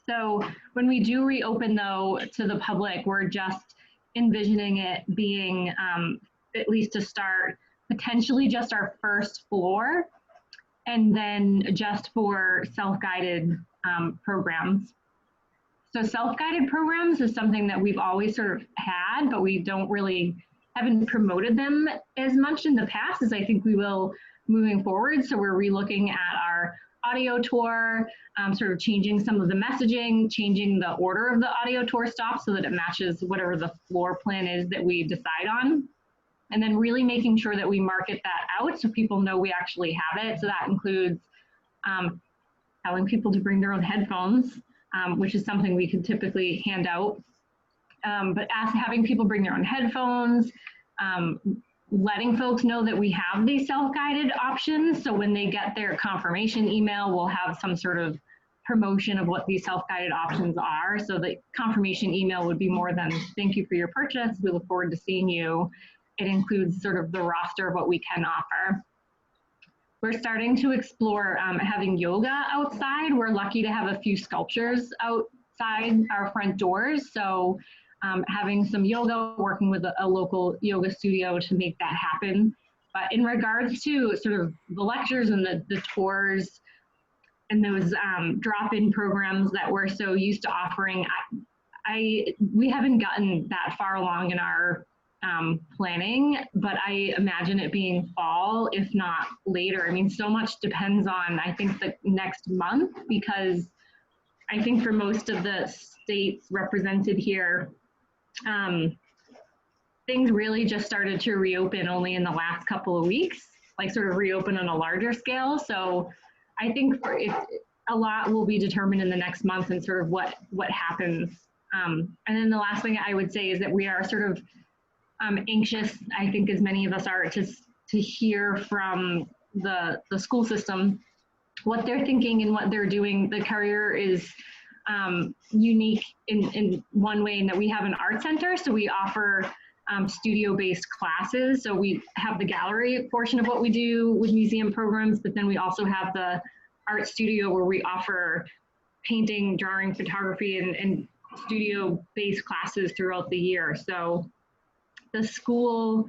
So when we do reopen though to the public, we're just envisioning it being, at least to start, potentially just our first floor, and then just for self-guided programs. So self-guided programs is something that we've always sort of had, but we haven't promoted them as much in the past as I think we will moving forward. So we're relooking at our audio tour, sort of changing some of the messaging, changing the order of the audio tour stops so that it matches whatever the floor plan is that we decide on. And then really making sure that we market that out so people know we actually have it. So that includes telling people to bring their own headphones, which is something we can typically hand out. But having people bring their own headphones, letting folks know that we have these self-guided options. So when they get their confirmation email, we'll have some sort of promotion of what these self-guided options are. So the confirmation email would be more than thank you for your purchase. We look forward to seeing you. It includes sort of the roster of what we can offer. We're starting to explore having yoga outside. We're lucky to have a few sculptures outside our front doors. So having some yoga, working with a local yoga studio to make that happen. But in regards to sort of the lectures and the tours and those drop-in programs that we're so used to offering, we haven't gotten that far along in our planning, but I imagine it being fall, if not later. I mean, so much depends on, I think, the next month, because I think for most of the states represented here, things really just started to reopen only in the last couple of weeks, like sort of reopen on a larger scale. So I think a lot will be determined in the next month and sort of what happens. And then the last thing I would say is that we are sort of anxious, I think as many of us are, to hear from the school system, what they're thinking and what they're doing. The Courier is unique in one way in that we have an art center, so we offer studio-based classes. So we have the gallery portion of what we do with museum programs, but then we also have the art studio where we offer painting, drawing, photography, and studio-based classes throughout the year. So the school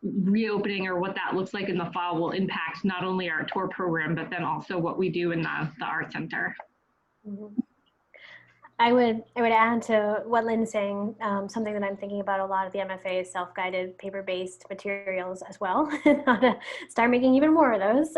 reopening, or what that looks like in the fall, will impact not only our tour program, but then also what we do in the art center. Mm-hmm. I would add to what Lynn's saying, something that I'm thinking about a lot of the MFA is self-guided paper-based materials as well, and how to start making even more of those.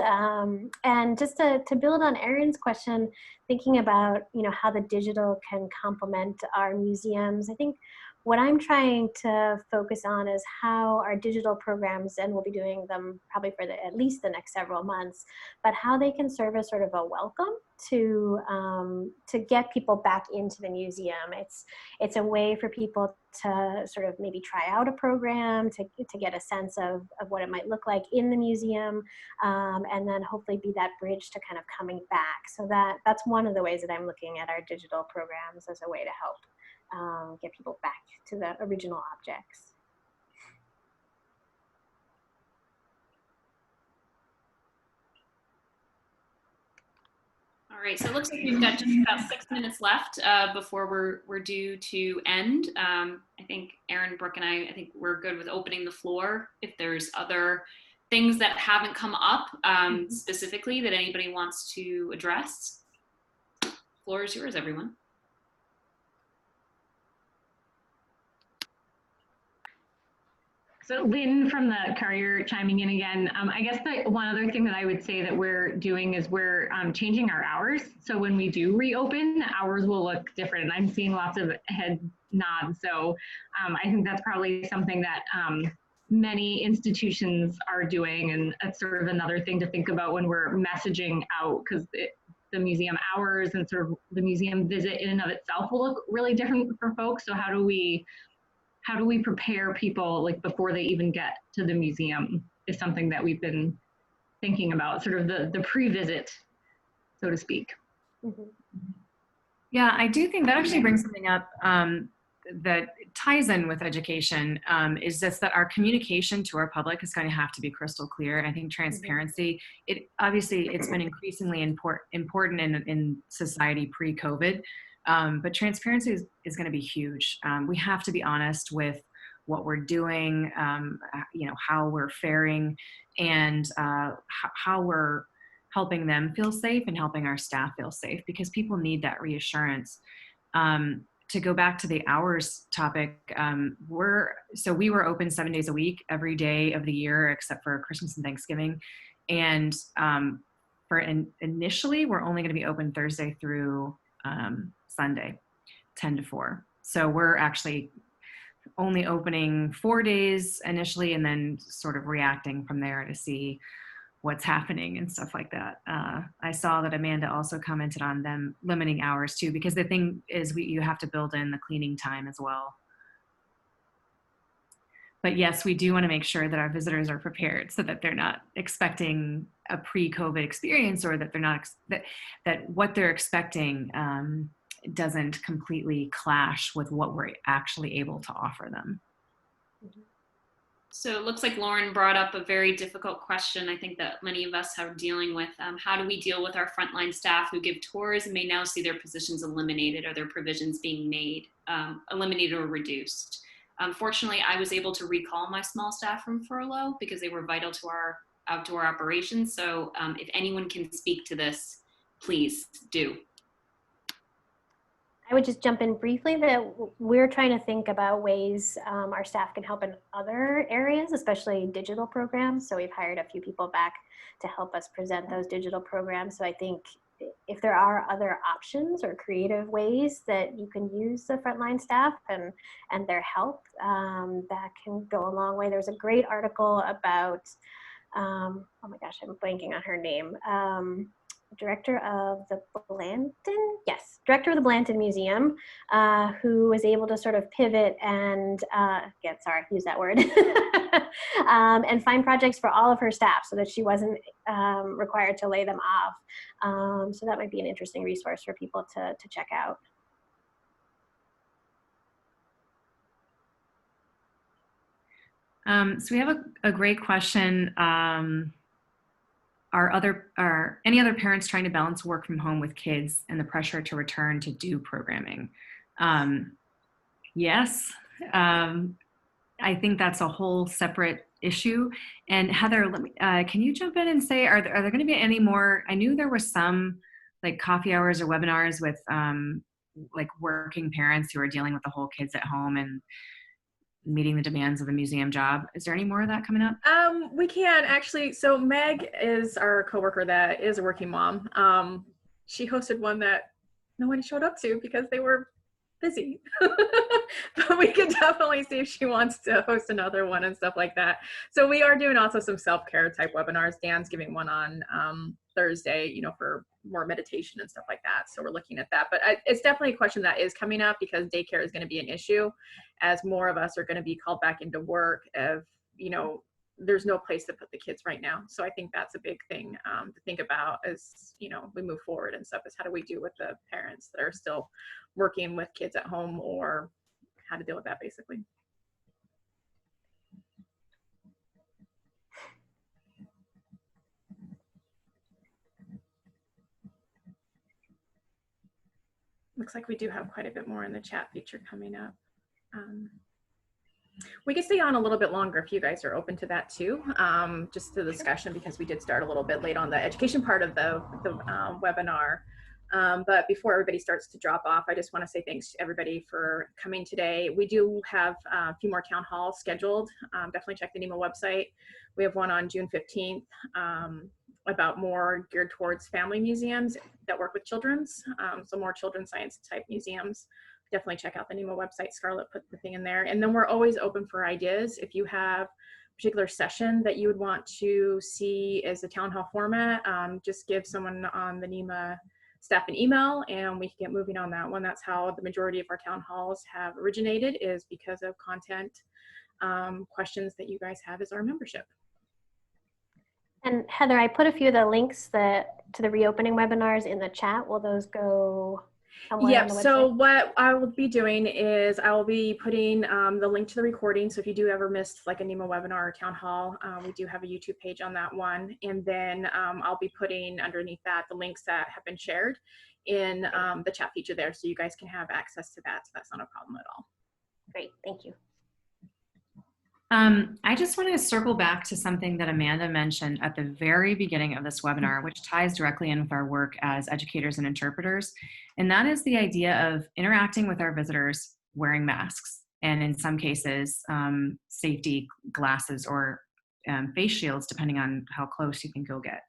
And just to build on Erin's question, thinking about, how the digital can complement our museums, I think what I'm trying to focus on is how our digital programs, and we'll be doing them probably for at least the next several months, but how they can serve as sort of a welcome to get people back into the museum. It's a way for people to sort of maybe try out a program, to get a sense of what it might look like in the museum, and then hopefully be that bridge to kind of coming back. So that's one of the ways that I'm looking at our digital programs as a way to help get people back to the original objects. All right, so it looks like we've got just about 6 minutes left before we're due to end. I think Aaron, Brooke, and I think we're good with opening the floor. If there's other things that haven't come up specifically that anybody wants to address, the floor is yours, everyone. So Lynn from the Courier chiming in again. I guess the one other thing that I would say that we're doing is we're changing our hours. So when we do reopen, the hours will look different. I'm seeing lots of head nods. So I think that's probably something that many institutions are doing. And that's sort of another thing to think about when we're messaging out, because the museum hours and sort of the museum visit in and of itself will look really different for folks. So how do we prepare people like before they even get to the museum is something that we've been thinking about, sort of the pre-visit, so to speak. Mm-hmm. Yeah, I do think that actually brings something up that ties in with education, is just that our communication to our public is going to have to be crystal clear. And I think transparency, it's been increasingly important in society pre-COVID, but transparency is going to be huge. We have to be honest with what we're doing, how we're faring, and how we're helping them feel safe and helping our staff feel safe, because people need that reassurance. To go back to the hours topic, we were open 7 days a week, every day of the year except for Christmas and Thanksgiving. And initially, we're only going to be open Thursday through Sunday, 10 to 4. So we're actually only opening 4 days initially, and then sort of reacting from there to see what's happening and stuff like that. I saw that Amanda also commented on them limiting hours too, because the thing is you have to build in the cleaning time as well. But yes, we do want to make sure that our visitors are prepared so that they're not expecting a pre-COVID experience, or that they're not, that what they're expecting doesn't completely clash with what we're actually able to offer them. So it looks like Lauren brought up a very difficult question, I think, that many of us are dealing with. How do we deal with our frontline staff who give tours and may now see their positions eliminated or their provisions being made eliminated or reduced? Fortunately, I was able to recall my small staff from furlough because they were vital to our outdoor operations. So if anyone can speak to this, please do. I would just jump in briefly that we're trying to think about ways our staff can help in other areas, especially digital programs. So we've hired a few people back to help us present those digital programs. So I think if there are other options or creative ways that you can use the frontline staff and their help, that can go a long way. There's a great article about, oh my gosh, I'm blanking on her name. Director of the Blanton Museum, who was able to sort of pivot and, use that word, and find projects for all of her staff so that she wasn't required to lay them off. So that might be an interesting resource for people to check out. So we have a great question. Are any other parents trying to balance work from home with kids and the pressure to return to do programming? Yes, I think that's a whole separate issue. And Heather, can you jump in and say, are there going to be any more? I knew there was some like coffee hours or webinars with like working parents who are dealing with the whole kids at home and meeting the demands of the museum job. Is there any more of that coming up? We can actually. So Meg is our coworker that is a working mom. She hosted one that no one showed up to because they were busy. But we could definitely see if she wants to host another one and stuff like that. So we are doing also some self-care type webinars. Dan's giving one on Thursday, for more meditation and stuff like that. So we're looking at that. But it's definitely a question that is coming up because daycare is going to be an issue as more of us are going to be called back into work of, there's no place to put the kids right now. So I think that's a big thing to think about as, we move forward and stuff, is how do we do with the parents that are still working with kids at home, or how to deal with that basically. Looks like we do have quite a bit more in the chat feature coming up. We can stay on a little bit longer if you guys are open to that too, just the discussion, because we did start a little bit late on the education part of the webinar. But before everybody starts to drop off, I just want to say thanks to everybody for coming today. We do have a few more town halls scheduled. Definitely check the NEMA website. We have one on June 15th about more geared towards family museums that work with children's, so more children's science type museums. Definitely check out the NEMA website. Scarlett put the thing in there. And then we're always open for ideas. If you have a particular session that you would want to see as a town hall format, just give someone on the NEMA staff an email and we can get moving on that one. That's how the majority of our town halls have originated, is because of content questions that you guys have as our membership. And Heather, I put a few of the links to the reopening webinars in the chat. Will those go somewhere on the website? So what I will be doing is I will be putting the link to the recording. So if you do ever miss like a NEMA webinar or town hall, we do have a YouTube page on that one. And then I'll be putting underneath that the links that have been shared in the chat feature there, so you guys can have access to that. So that's not a problem at all. Great, thank you. I just want to circle back to something that Amanda mentioned at the very beginning of this webinar, which ties directly in with our work as educators and interpreters. And that is the idea of interacting with our visitors wearing masks, and in some cases, safety glasses or face shields, depending on how close you can go get.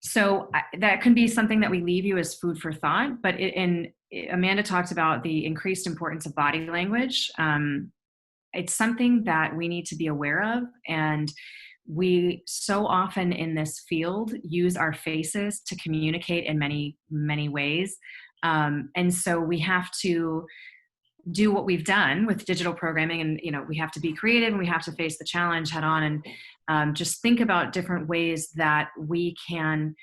So that can be something that we leave you as food for thought, but Amanda talked about the increased importance of body language. It's something that we need to be aware of, and we so often in this field use our faces to communicate in many, many ways. And so we have to do what we've done with digital programming, and we have to be creative and we have to face the challenge head on, and just think about different ways that we can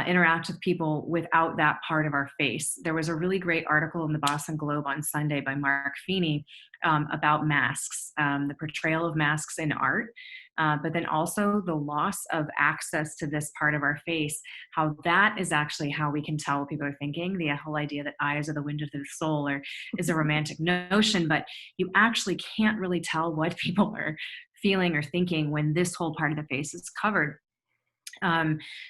interact with people without that part of our face. There was a really great article in the Boston Globe on Sunday by Mark Feeney about masks, the portrayal of masks in art, but then also the loss of access to this part of our face, how that is actually how we can tell what people are thinking. The whole idea that eyes are the window to the soul is a romantic notion, but you actually can't really tell what people are feeling or thinking when this whole part of the face is covered.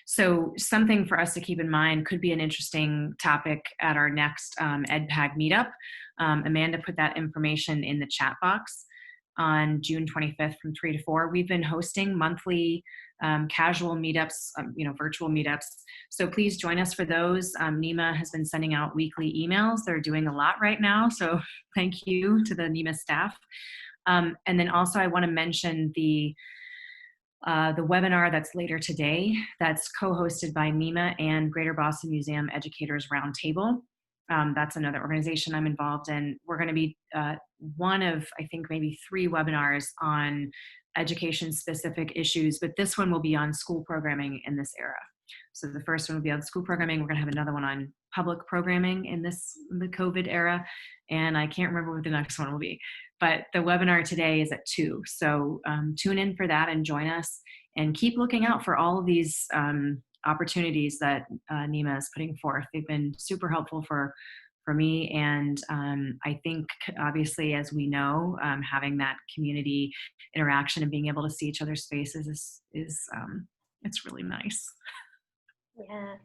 So something for us to keep in mind could be an interesting topic at our next EdPAG meetup. Amanda put that information in the chat box on June 25th from 3 to 4. We've been hosting monthly casual meetups, virtual meetups. So please join us for those. NEMA has been sending out weekly emails. They're doing a lot right now. So thank you to the NEMA staff. And then also I want to mention the webinar that's later today, that's co-hosted by NEMA and Greater Boston Museum Educators Roundtable. That's another organization I'm involved in. We're going to be one of, I think, maybe 3 webinars on education-specific issues, but this one will be on school programming in this era. So the first one will be on school programming. We're going to have another one on public programming in the COVID era, and I can't remember what the next one will be. But the webinar today is at 2. So tune in for that and join us, and keep looking out for all of these opportunities that NEMA is putting forth. They've been super helpful for me, and I think obviously, as we know, having that community interaction and being able to see each other's faces is it's really nice. Yeah.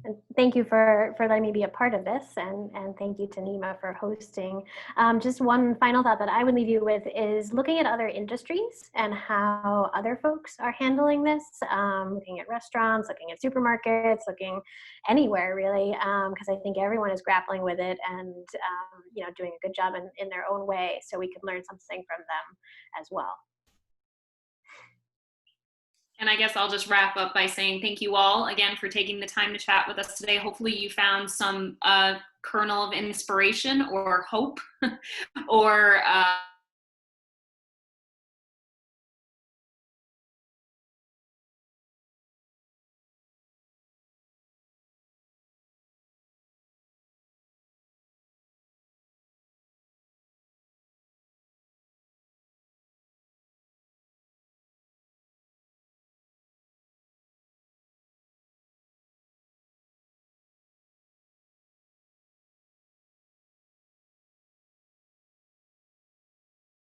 And thank you for letting me be a part of this, and thank you to NEMA for hosting. Just one final thought that I would leave you with is looking at other industries and how other folks are handling this, looking at restaurants, looking at supermarkets, looking anywhere really, because I think everyone is grappling with it and doing a good job in their own way, so we can learn something from them as well. And I guess I'll just wrap up by saying thank you all again for taking the time to chat with us today. Hopefully you found some kernel of inspiration or hope or